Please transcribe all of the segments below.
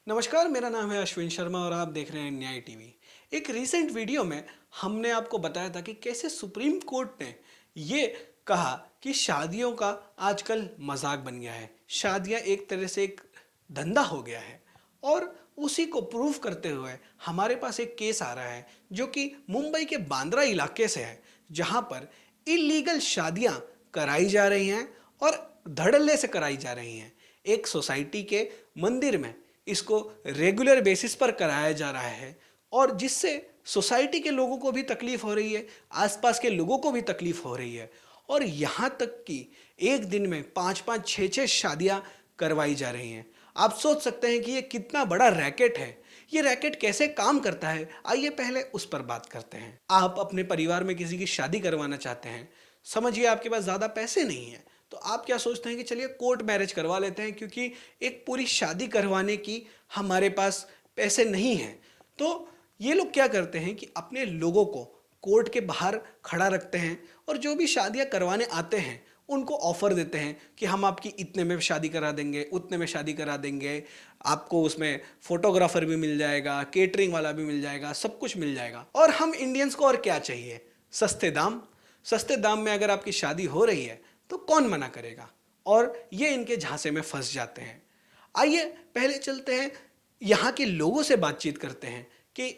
नमस्कार, मेरा नाम है अश्विन शर्मा और आप देख रहे हैं न्याय टीवी। एक रीसेंट वीडियो में हमने आपको बताया था कि कैसे सुप्रीम कोर्ट ने ये कहा कि शादियों का आजकल मजाक बन गया है। शादियां एक तरह से एक धंधा हो गया है और उसी को प्रूव करते हुए हमारे पास एक केस आ रहा है जो कि मुंबई के बांद्रा इलाके से है, जहां पर इलीगल शादियां कराई जा रही हैं और धड़ल्ले से कराई जा रही हैं। एक सोसाइटी के मंदिर में इसको रेगुलर बेसिस पर कराया जा रहा है और जिससे सोसाइटी के लोगों को भी तकलीफ हो रही है, आसपास के लोगों को भी तकलीफ हो रही है और यहाँ तक कि एक दिन में 5-5, 6-6 शादियाँ करवाई जा रही हैं। आप सोच सकते हैं कि ये कितना बड़ा रैकेट है। ये रैकेट कैसे काम करता है, आइए पहले उस पर बात करते हैं। आप अपने परिवार में किसी की शादी करवाना चाहते हैं, समझिए आपके पास ज़्यादा पैसे नहीं हैं, तो आप क्या सोचते हैं कि चलिए कोर्ट मैरिज करवा लेते हैं क्योंकि एक पूरी शादी करवाने की हमारे पास पैसे नहीं हैं। तो ये लोग क्या करते हैं कि अपने लोगों को कोर्ट के बाहर खड़ा रखते हैं और जो भी शादियां करवाने आते हैं उनको ऑफर देते हैं कि हम आपकी इतने में शादी करा देंगे, उतने में शादी करा देंगे, आपको उसमें फोटोग्राफर भी मिल जाएगा, केटरिंग वाला भी मिल जाएगा, सब कुछ मिल जाएगा। और हम इंडियंस को और क्या चाहिए? सस्ते दाम। सस्ते दाम में अगर आपकी शादी हो रही है तो कौन मना करेगा? और ये इनके झांसे में फंस जाते हैं। आइए पहले चलते हैं, यहाँ के लोगों से बातचीत करते हैं कि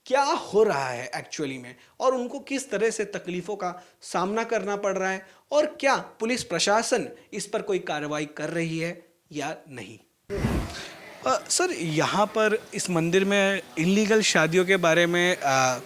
क्या हो रहा है एक्चुअली में और उनको किस तरह से तकलीफों का सामना करना पड़ रहा है और क्या पुलिस प्रशासन इस पर कोई कार्रवाई कर रही है या नहीं। सर, यहाँ पर इस मंदिर में इलीगल शादियों के बारे में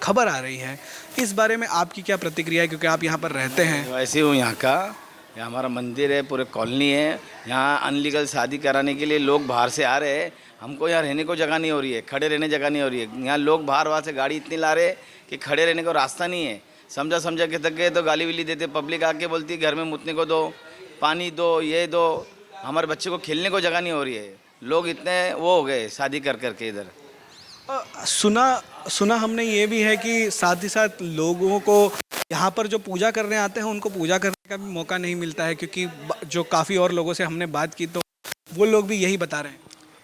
खबर आ रही है, इस बारे में आपकी क्या प्रतिक्रिया है, क्योंकि आप यहाँ पर रहते हैं? वैसे हूँ यहाँ का। यहाँ हमारा मंदिर है, पूरे कॉलोनी है। यहाँ अनलीगल शादी कराने के लिए लोग बाहर से आ रहे हैं। हमको यहाँ रहने को जगह नहीं हो रही है, खड़े रहने जगह नहीं हो रही है। यहाँ लोग बाहर वहाँ से गाड़ी इतनी ला रहे हैं कि खड़े रहने को रास्ता नहीं है। समझा समझा के तक गए तो गाली विली देते। पब्लिक आके बोलती है घर में मुतने को दो, पानी दो, ये दो। हमारे बच्चे को खेलने को जगह नहीं हो रही है। लोग इतने वो हो गए शादी कर करके इधर। सुना सुना हमने ये भी है कि साथ ही साथ लोगों को यहाँ पर जो पूजा करने आते हैं उनको पूजा करने का भी मौका नहीं मिलता है, क्योंकि जो काफ़ी और लोगों से हमने बात की तो वो लोग भी यही बता रहे हैं।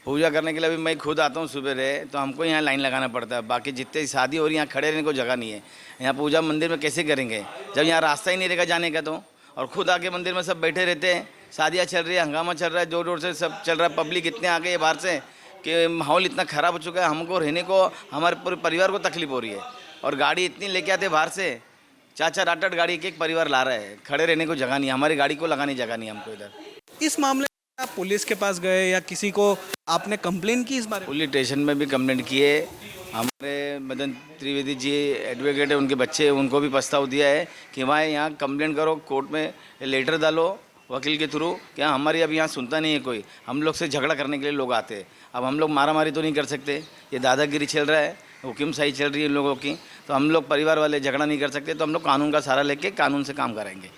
पूजा करने के लिए भी मैं खुद आता हूँ सुबह तो हमको यहाँ लाइन लगाना पड़ता है। बाकी जितने शादी हो रही है यहाँ खड़े रहने को जगह नहीं है। यहाँ पूजा मंदिर में कैसे करेंगे जब यहाँ रास्ता ही नहीं रहेगा जाने का तो। और खुद आके मंदिर में सब बैठे रहते हैं, शादियाँ चल रही है, हंगामा चल रहा है, जोर जोर से सब चल रहा है। पब्लिक इतने आ गए है बाहर से कि माहौल इतना ख़राब हो चुका है। हमको रहने को, हमारे पूरे परिवार को तकलीफ हो रही है। और गाड़ी इतनी लेके आते बाहर से, 4-4, 8-8 गाड़ी एक एक परिवार ला रहा है। खड़े रहने को जगह नहीं, हमारी गाड़ी को लगाने जगह नहीं हमको इधर। इस मामले में आप पुलिस के पास गए या किसी को आपने कंप्लेन की इस बारे में? पुलिस स्टेशन में भी कंप्लेंट किए। हमारे मदन त्रिवेदी जी एडवोकेट है, उनके बच्चे, उनको भी प्रस्ताव दिया है कि वहाँ यहाँ कंप्लेंट करो, कोर्ट में लेटर डालो वकील के थ्रू। क्या हमारी अब यहाँ सुनता नहीं है कोई। हम लोग से झगड़ा करने के लिए लोग आते हैं। अब हम लोग मारामारी तो नहीं कर सकते, ये दादागिरी चल रहा है, हुक्मशाही चल रही है इन लोगों की। तो हम लोग परिवार वाले झगड़ा नहीं कर सकते, तो हम लोग कानून का सहारा लेके कानून से काम करेंगे।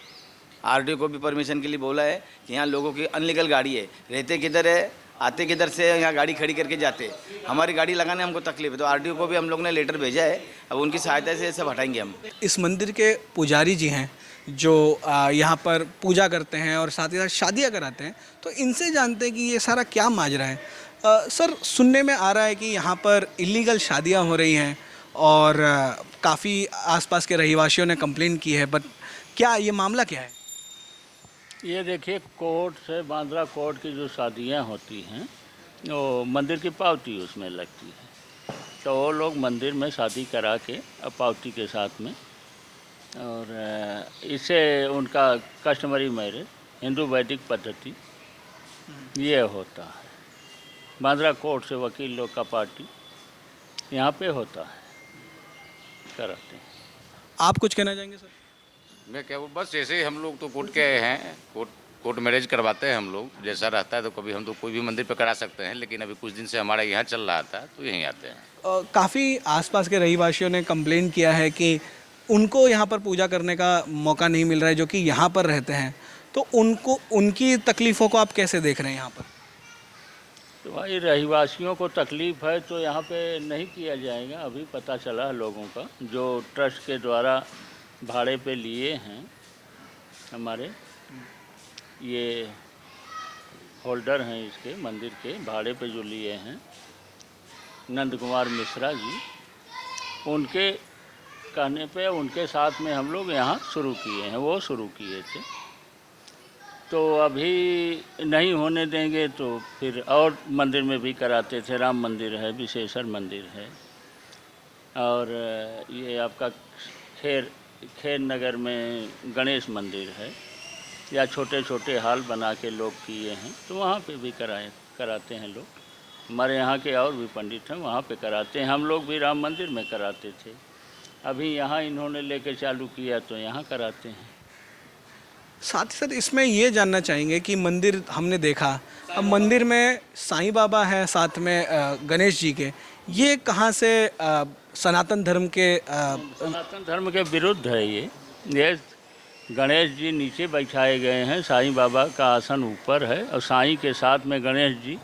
आरटीओ को भी परमिशन के लिए बोला है कि यहाँ लोगों की अनलीगल गाड़ी है, रहते किधर है, आते किधर से, यहाँ गाड़ी खड़ी करके जाते। हमारी गाड़ी लगाने हमको तकलीफ है, तो आरटीओ को भी हम लोग ने लेटर भेजा है। अब उनकी सहायता से सब हटाएंगे हम। इस मंदिर के पुजारी जी हैं जो यहाँ पर पूजा करते हैं और साथ ही साथ शादियाँ कराते हैं, तो इनसे जानते हैं कि ये सारा क्या माजरा है। सर, सुनने में आ रहा है कि यहाँ पर इलीगल शादियाँ हो रही हैं और काफ़ी आसपास के रहवासियों ने कंप्लेन की है, बट क्या ये मामला क्या है? ये देखिए, कोर्ट से बांद्रा कोर्ट की जो शादियां होती हैं वो मंदिर की पावती उसमें लगती है। तो वो लोग मंदिर में शादी करा के पावती के साथ में, और इससे उनका कस्टमरी मैरिज हिंदू वैदिक पद्धति ये होता है। बांद्रा कोर्ट से वकील लोग का पार्टी यहाँ पे होता है, कराते हैं। आप कुछ कहना चाहेंगे सर? मैं क्या वो बस ऐसे ही हम लोग तो कोर्ट के हैं, कोर्ट मैरिज करवाते हैं हम लोग। जैसा रहता है तो कभी हम तो कोई भी मंदिर पे करा सकते हैं, लेकिन अभी कुछ दिन से हमारा यहाँ चल रहा था तो यहीं आते हैं। काफ़ी आसपास के रहवासियों ने कंप्लेन किया है कि उनको यहाँ पर पूजा करने का मौका नहीं मिल रहा है, जो कि यहाँ पर रहते हैं। तो उनको, उनकी तकलीफ़ों को आप कैसे देख रहे हैं यहाँ पर? तो भाई, रहवासियों को तकलीफ़ है तो यहाँ पे नहीं किया जाएगा। अभी पता चला है लोगों का, जो ट्रस्ट के द्वारा भाड़े पे लिए हैं, हमारे ये होल्डर हैं इसके मंदिर के, भाड़े पे जो लिए हैं, नंद कुमार मिश्रा जी, उनके कहने पे उनके साथ में हम लोग यहाँ शुरू किए हैं, वो शुरू किए थे। तो अभी नहीं होने देंगे तो फिर और मंदिर में भी कराते थे। राम मंदिर है, विशेषर मंदिर है, और ये आपका खेर नगर में गणेश मंदिर है, या छोटे छोटे हाल बना के लोग किए हैं, तो वहाँ पे भी कराते हैं लोग। हमारे यहाँ के और भी पंडित हैं, वहाँ पे कराते हैं। हम लोग भी राम मंदिर में कराते थे, अभी यहाँ इन्होंने लेके चालू किया तो यहाँ कराते हैं। साथ ही साथ इसमें ये जानना चाहेंगे कि मंदिर हमने देखा, अब मंदिर में साईं बाबा है, साथ में गणेश जी के, ये कहाँ से सनातन धर्म के विरुद्ध है ये गणेश जी नीचे बैठाए गए हैं, साईं बाबा का आसन ऊपर है, और साईं के साथ में गणेश जी,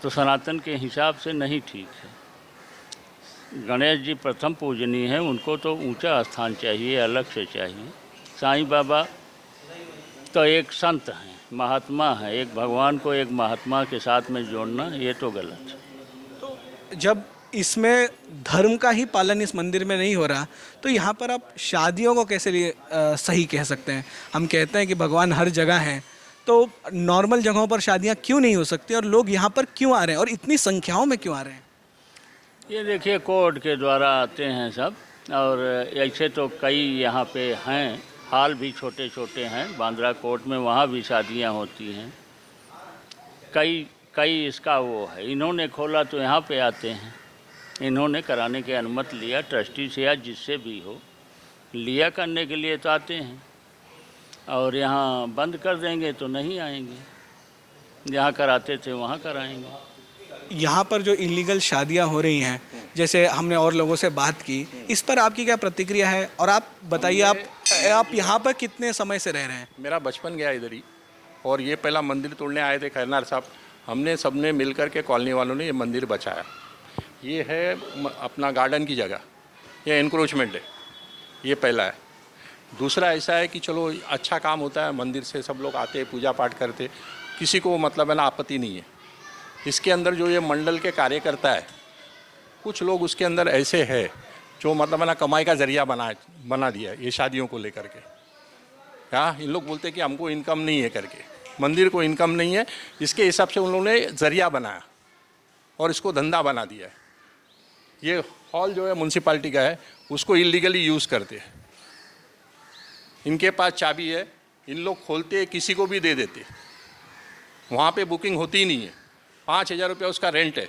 तो सनातन के हिसाब से नहीं ठीक है। गणेश जी प्रथम पूजनीय है, उनको तो ऊंचा स्थान चाहिए, अलग से चाहिए। साईं बाबा तो एक संत हैं, महात्मा है, एक भगवान को एक महात्मा के साथ में जोड़ना ये तो गलत है। तो जब इसमें धर्म का ही पालन इस मंदिर में नहीं हो रहा, तो यहाँ पर आप शादियों को कैसे सही कह सकते हैं? हम कहते हैं कि भगवान हर जगह हैं, तो नॉर्मल जगहों पर शादियाँ क्यों नहीं हो सकती और लोग यहाँ पर क्यों आ रहे हैं और इतनी संख्याओं में क्यों आ रहे हैं? ये देखिए, कोर्ट के द्वारा आते हैं सब, और ऐसे तो कई यहाँ पे हैं, हाल भी छोटे छोटे हैं बांद्रा कोर्ट में, वहाँ भी शादियाँ होती हैं। कई इसका वो है, इन्होंने खोला तो यहाँ पे आते हैं, इन्होंने कराने की अनुमति लिया ट्रस्टी से या जिससे भी हो लिया, करने के लिए तो आते हैं, और यहाँ बंद कर देंगे तो नहीं आएंगे। जहाँ कराते थे वहाँ कराएंगे। यहाँ पर जो इलीगल शादियाँ हो रही हैं, जैसे हमने और लोगों से बात की, इस पर आपकी क्या प्रतिक्रिया है? और आप बताइए, आप यहाँ पर कितने समय से रह रहे हैं? मेरा बचपन गया इधर ही, और ये पहला मंदिर तोड़ने आए थे खैरनार साहब, हमने सबने मिलकर के कॉलोनी वालों ने ये मंदिर बचाया। ये है अपना गार्डन की जगह, ये एनक्रोचमेंट है, ये पहला है। दूसरा ऐसा है कि चलो अच्छा काम होता है, मंदिर से सब लोग आते पूजा पाठ करते, किसी को मतलब है ना आपत्ति नहीं है। इसके अंदर जो ये मंडल के कार्यकर्ता है, कुछ लोग उसके अंदर ऐसे हैं जो मतलब है ना कमाई का जरिया बना दिया है ये शादियों को लेकर के। क्या इन लोग बोलते हैं कि हमको इनकम नहीं है करके, मंदिर को इनकम नहीं है, इसके हिसाब से उन लोगों ने जरिया बनाया और इसको धंधा बना दिया है। ये हॉल जो है म्यूनसिपाल्टी का है, उसको इलीगली यूज़ करते हैं। इनके पास चाबी है, इन लोग खोलते किसी को भी दे देते, वहाँ पे बुकिंग होती ही नहीं है। 5,000 रुपया उसका रेंट है,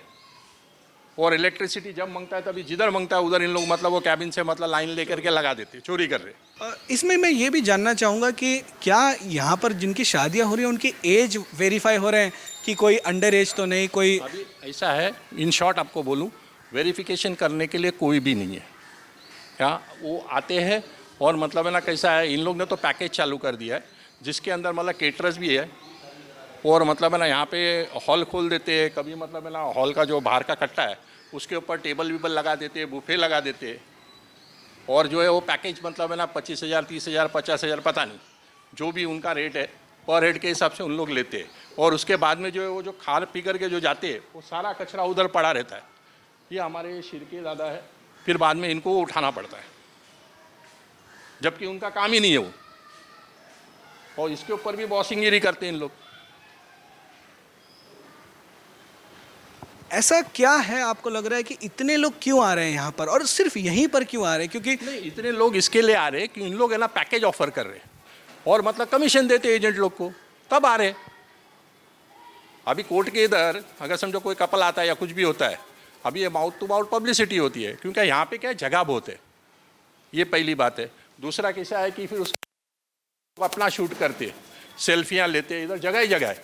और इलेक्ट्रिसिटी जब मांगता है तभी जिधर मांगता है उधर इन लोग मतलब वो कैबिन से मतलब लाइन लेकर के लगा देते, चोरी कर रहे। इसमें मैं ये भी जानना चाहूँगा कि क्या यहाँ पर जिनकी शादियाँ हो रही हैं उनकी एज वेरीफाई हो रहे हैं कि कोई अंडर एज तो नहीं? कोई अभी ऐसा है, इन शॉर्ट आपको बोलूँ, वेरिफिकेशन करने के लिए कोई भी नहीं है। क्या वो आते हैं और मतलब है ना कैसा है, इन लोग ने तो पैकेज चालू कर दिया है जिसके अंदर मतलब केटरर्स भी है, और मतलब है ना यहाँ पे हॉल खोल देते हैं। कभी मतलब है ना हॉल का जो बाहर का कट्टा है उसके ऊपर टेबल वेबल लगा देते हैं, बुफे लगा देते हैं, और जो है वो पैकेज मतलब है ना 25,000 30,000 50,000 पता नहीं, जो भी उनका रेट है पर हेड के हिसाब से उन लोग लेते हैं। और उसके बाद में जो है वो जो खा पी करके जो जाते हैं वो सारा कचरा उधर पड़ा रहता है। ये हमारे शिरके दादा है, फिर बाद में इनको उठाना पड़ता है, जबकि उनका काम ही नहीं है वो, और इसके ऊपर भी बॉसिंगिरी करते हैं इन लोग। ऐसा क्या है आपको लग रहा है कि इतने लोग क्यों आ रहे हैं यहाँ पर, और सिर्फ यहीं पर क्यों आ रहे हैं? क्योंकि नहीं, इतने लोग इसके लिए आ रहे हैं कि इन लोग है ना पैकेज ऑफर कर रहे हैं और मतलब कमीशन देते हैं एजेंट लोग को, तब आ रहे हैं। अभी कोर्ट के इधर अगर समझो कोई कपल आता है या कुछ भी होता है, अभी ये माउथ टू माउथ पब्लिसिटी होती है, क्योंकि यहाँ पे क्या है, जगह बहुत है, ये पहली बात है। दूसरा कैसा है कि फिर उसको अपना शूट करते, सेल्फियाँ लेते, इधर जगह ही जगह है,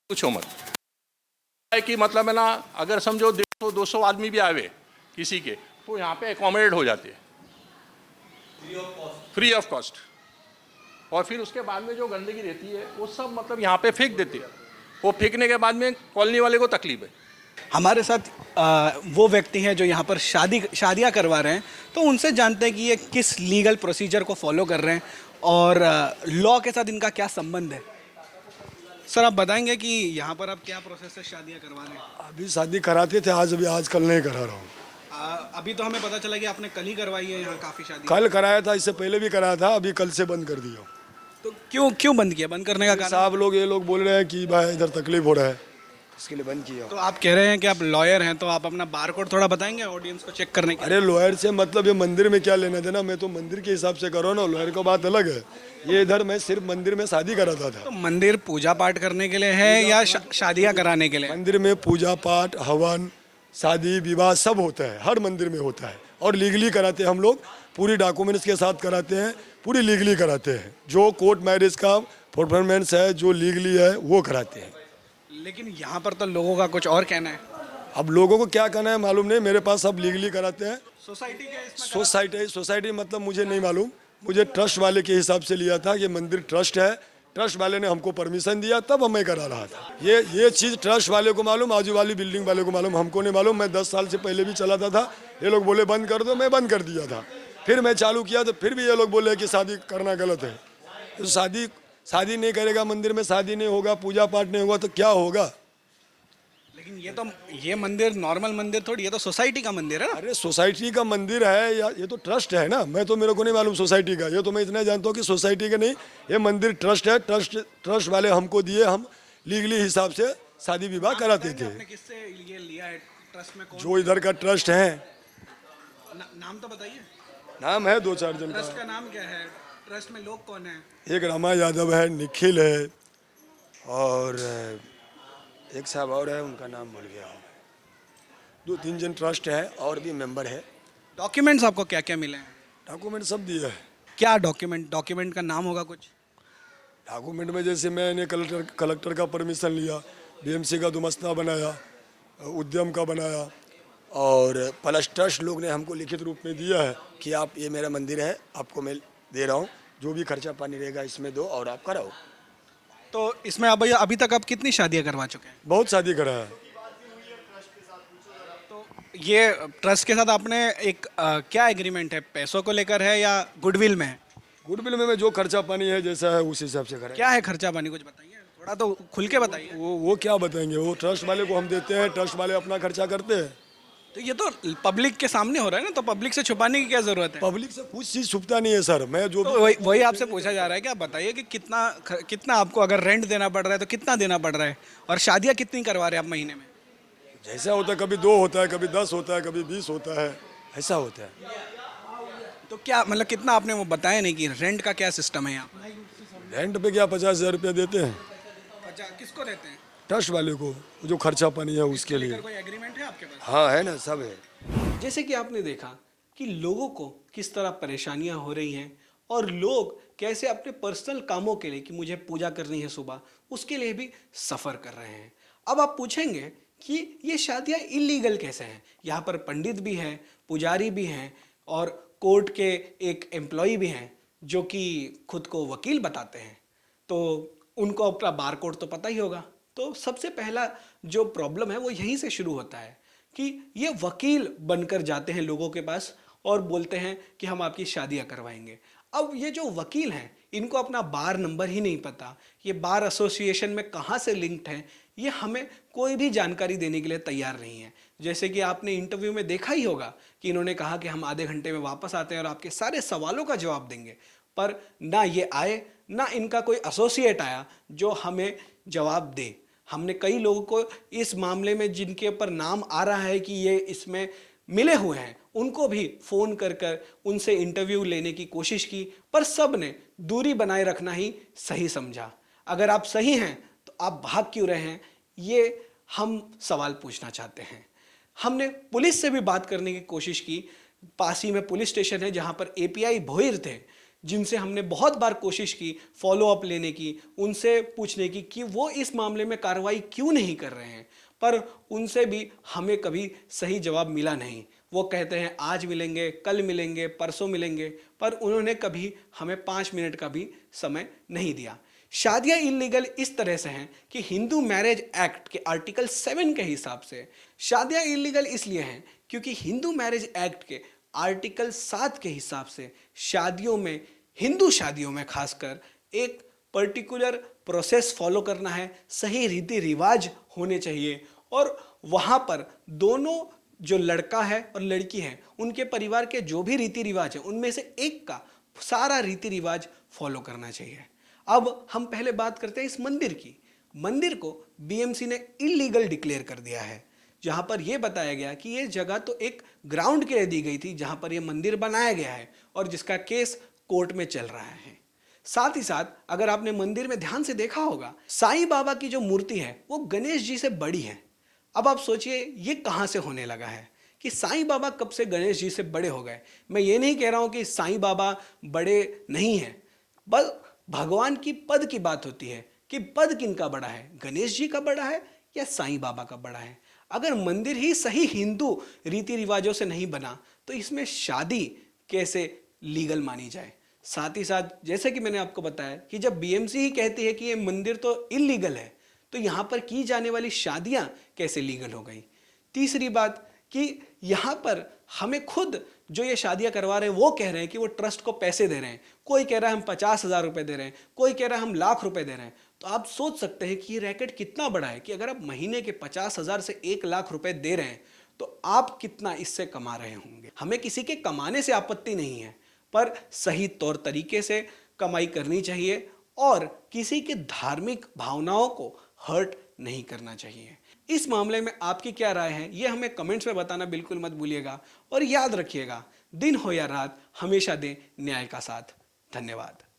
पूछो मत। है कि मतलब है ना अगर समझो 150-200 आदमी भी आवे किसी के, तो यहाँ पे एकोमोडेट हो जाते हैं फ्री ऑफ कॉस्ट। और फिर उसके बाद में जो गंदगी रहती है वो सब मतलब यहाँ पे फेंक देते हैं, वो फेंकने के बाद में कॉलोनी वाले को तकलीफ है। हमारे साथ वो व्यक्ति हैं जो यहाँ पर शादियाँ करवा रहे हैं, तो उनसे जानते हैं कि ये किस लीगल प्रोसीजर को फॉलो कर रहे हैं और लॉ के साथ इनका क्या संबंध है। सर आप बताएंगे कि यहाँ पर आप क्या प्रोसेस से शादियाँ करवा रहे हैं? अभी शादी कराते थे, आज अभी आजकल नहीं करा रहा हूँ। अभी तो हमें पता चला कि आपने कल ही करवाई है यहाँ काफ़ी शादी। कल कराया था, इससे पहले भी कराया था, अभी कल से बंद कर दिया। तो क्यों क्यों बंद किया? बंद करने का कारण? साहब लोग ये लोग बोल रहे हैं कि भाई इधर तकलीफ हो रहा है, इसके लिए बंद किया। तो आप कह रहे हैं कि आप लॉयर हैं, तो आप अपना बार कोड थोड़ा बताएंगे ऑडियंस को चेक करने के लिए? अरे लॉयर से मतलब ये मंदिर में क्या लेना देना, मैं तो मंदिर के हिसाब से करो ना, लॉयर का बात अलग है। ये इधर मैं सिर्फ मंदिर में शादी कराता था। तो मंदिर पूजा पाठ करने के लिए है या शादियाँ कराने के लिए? मंदिर में पूजा पाठ, हवन, शादी विवाह सब होता है, हर मंदिर में होता है। और लीगली कराते हैं हम लोग, पूरी डॉक्यूमेंट्स के साथ कराते हैं, पूरी लीगली कराते हैं। जो कोर्ट मैरिज का परफॉर्मेंस है, जो लीगली है, वो कराते हैं। लेकिन यहाँ पर तो लोगों का कुछ और कहना है। अब लोगों को क्या कहना है मालूम नहीं, मेरे पास सब लीगली कराते हैं। सोसाइटी के इसमें सोसाइटी मतलब मुझे नहीं मालूम, मुझे ट्रस्ट वाले के हिसाब से लिया था कि मंदिर ट्रस्ट है, ट्रस्ट वाले ने हमको परमिशन दिया, तब मैं करा रहा था। ये चीज़ ट्रस्ट वाले को मालूम, आजू वाली बिल्डिंग वाले को मालूम, हमको नहीं मालूम। मैं 10 साल से पहले भी चलाता था, ये लोग बोले बंद कर दो, मैं बंद कर दिया था। फिर मैं चालू किया तो फिर भी ये लोग बोले कि शादी करना गलत है। तो शादी नहीं करेगा, मंदिर में शादी नहीं होगा, पूजा पाठ नहीं होगा, तो क्या होगा? लेकिन ये मंदिर नॉर्मल मंदिर थोड़ी, ये तो सोसाइटी का मंदिर है ना। अरे सोसाइटी का मंदिर है या ये तो ट्रस्ट है ना, मैं तो मेरे को नहीं मालूम सोसाइटी का, ये तो मैं इतना जानता हूँ कि सोसाइटी का नहीं, ये मंदिर ट्रस्ट है। ट्रस्ट वाले हमको दिए, हम लीगली हिसाब से शादी विवाह कराते थे। आपने किससे ये लिया है? ट्रस्ट में कौन? जो इधर का ट्रस्ट है, नाम तो बताइए। नाम है 2-4 जन ट्रस्ट का। का नाम क्या है? ट्रस्ट में लोग कौन है? एक रमा यादव है, निखिल है, और एक साहब और है, उनका नाम भूल गया हूँ। 2-3 जन ट्रस्ट है और भी मेंबर है। डॉक्यूमेंट्स आपको क्या क्या मिले हैं? डॉक्यूमेंट सब दिए है। क्या डॉक्यूमेंट का नाम होगा कुछ? डॉक्यूमेंट में जैसे मैंने कलेक्टर का परमिशन लिया, बीएमसी का दुमस्ता बनाया, उद्यम का बनाया, और प्लस ट्रस्ट लोग ने हमको लिखित रूप में दिया है कि आप, ये मेरा मंदिर है, आपको मैं दे रहा हूँ, जो भी खर्चा पानी रहेगा इसमें दो और आप कराओ। तो इसमें अभी तक आप कितनी शादियां करवा चुके हैं? बहुत शादी करा है। तो ये ट्रस्ट के साथ आपने एक क्या एग्रीमेंट है? पैसों को लेकर है या गुडविल में है? गुडविल में जो खर्चा पानी है जैसा है उस हिसाब से करा है। क्या है खर्चा पानी, कुछ बताइए, थोड़ा तो खुल के बताइए। वो क्या बताएंगे, वो ट्रस्ट वाले को हम देते हैं, ट्रस्ट वाले अपना खर्चा करते हैं। तो ये तो पब्लिक के सामने हो रहा है ना, तो पब्लिक से छुपाने की क्या जरूरत है? पब्लिक से कुछ चीज़ छुपता नहीं है सर। मैं जो तो वही आपसे पूछा जा रहा है कि आप बताइए कि कितना आपको अगर रेंट देना पड़ रहा है तो कितना देना पड़ रहा है, और शादियां कितनी करवा रहे हैं आप महीने में? जैसा होता है, कभी 2 होता है, कभी 10 होता है, कभी 20 होता है, ऐसा होता है। तो क्या मतलब कितना आपने वो बताया नहीं कि रेंट का क्या सिस्टम है यहाँ? रेंट पे क्या 50,000 रुपया देते हैं अच्छा, किसको देते हैं? ट्रस्ट वाले को, जो खर्चा पानी है उसके लिए। कोई एग्रीमेंट है आपके पास? हाँ है ना, सब है। जैसे कि आपने देखा कि लोगों को किस तरह परेशानियां हो रही हैं, और लोग कैसे अपने पर्सनल कामों के लिए, कि मुझे पूजा करनी है सुबह, उसके लिए भी सफ़र कर रहे हैं। अब आप पूछेंगे कि ये शादियां इलीगल कैसे हैं? यहाँ पर पंडित भी हैं, पुजारी भी हैं, और कोर्ट के एक एम्प्लॉय भी हैं जो कि खुद को वकील बताते हैं, तो उनको अपना बार कोड तो पता ही होगा। तो सबसे पहला जो प्रॉब्लम है वो यहीं से शुरू होता है कि ये वकील बनकर जाते हैं लोगों के पास और बोलते हैं कि हम आपकी शादियां करवाएंगे। अब ये जो वकील हैं, इनको अपना बार नंबर ही नहीं पता, ये बार एसोसिएशन में कहाँ से लिंक्ड हैं, ये हमें कोई भी जानकारी देने के लिए तैयार नहीं है। जैसे कि आपने इंटरव्यू में देखा ही होगा कि इन्होंने कहा कि हम आधे घंटे में वापस आते हैं और आपके सारे सवालों का जवाब देंगे, पर ना ये आए, ना इनका कोई एसोसिएट आया जो हमें जवाब दे। हमने कई लोगों को इस मामले में, जिनके ऊपर नाम आ रहा है कि ये इसमें मिले हुए हैं, उनको भी फ़ोन कर कर उनसे इंटरव्यू लेने की कोशिश की, पर सब ने दूरी बनाए रखना ही सही समझा। अगर आप सही हैं तो आप भाग क्यों रहे हैं, ये हम सवाल पूछना चाहते हैं। हमने पुलिस से भी बात करने की कोशिश की। पास ही में पुलिस स्टेशन है जहाँ पर एपीआई भोईर थे, जिनसे हमने बहुत बार कोशिश की फॉलो अप लेने की, उनसे पूछने की कि वो इस मामले में कार्रवाई क्यों नहीं कर रहे हैं, पर उनसे भी हमें कभी सही जवाब मिला नहीं। वो कहते हैं आज मिलेंगे, कल मिलेंगे, परसों मिलेंगे, पर उन्होंने कभी हमें 5 मिनट का भी समय नहीं दिया। शादियां इलीगल इस तरह से हैं कि हिंदू मैरिज एक्ट के आर्टिकल 7 के हिसाब से शादियां इलीगल इसलिए हैं क्योंकि हिंदू मैरिज एक्ट के आर्टिकल 7 के हिसाब से शादियों में, हिंदू शादियों में खासकर, एक पर्टिकुलर प्रोसेस फॉलो करना है, सही रीति रिवाज होने चाहिए और वहाँ पर दोनों जो लड़का है और लड़की है उनके परिवार के जो भी रीति रिवाज है उनमें से एक का सारा रीति रिवाज फॉलो करना चाहिए। अब हम पहले बात करते हैं इस मंदिर की। मंदिर को बीएमसी ने इलीगल डिक्लेयर कर दिया है, जहां पर यह बताया गया कि यह जगह तो एक ग्राउंड के लिए दी गई थी जहां पर यह मंदिर बनाया गया है और जिसका केस कोर्ट में चल रहा है। साथ ही साथ अगर आपने मंदिर में ध्यान से देखा होगा, साईं बाबा की जो मूर्ति है वो गणेश जी से बड़ी है। अब आप सोचिए ये कहां से होने लगा है कि साईं बाबा कब से गणेश जी से बड़े हो गए। मैं ये नहीं कह रहा हूं कि साईं बाबा बड़े नहीं हैं, बस भगवान की पद की बात होती है कि पद किनका बड़ा है, गणेश जी का बड़ा है या साईं बाबा का बड़ा है। अगर मंदिर ही सही हिंदू रीति रिवाजों से नहीं बना तो इसमें शादी कैसे लीगल मानी जाए। साथ ही साथ जैसे कि मैंने आपको बताया कि जब बीएमसी ही कहती है कि ये मंदिर तो इलीगल है तो यहाँ पर की जाने वाली शादियाँ कैसे लीगल हो गई। तीसरी बात कि यहाँ पर हमें खुद जो ये शादियाँ करवा रहे हैं वो कह रहे हैं कि वो ट्रस्ट को पैसे दे रहे हैं। कोई कह रहा है हम 50,000 रुपये दे रहे हैं, कोई कह रहा है हम लाख रुपए दे रहे हैं। तो आप सोच सकते हैं कि ये रैकेट कितना बड़ा है कि अगर आप महीने के 50,000 से 1 लाख रुपए दे रहे हैं तो आप कितना इससे कमा रहे होंगे। हमें किसी के कमाने से आपत्ति नहीं है, पर सही तौर तरीके से कमाई करनी चाहिए और किसी की धार्मिक भावनाओं को हर्ट नहीं करना चाहिए। इस मामले में आपकी क्या राय है ये हमें कमेंट्स में बताना बिल्कुल मत भूलिएगा और याद रखिएगा, दिन हो या रात हमेशा दें न्याय का साथ। धन्यवाद।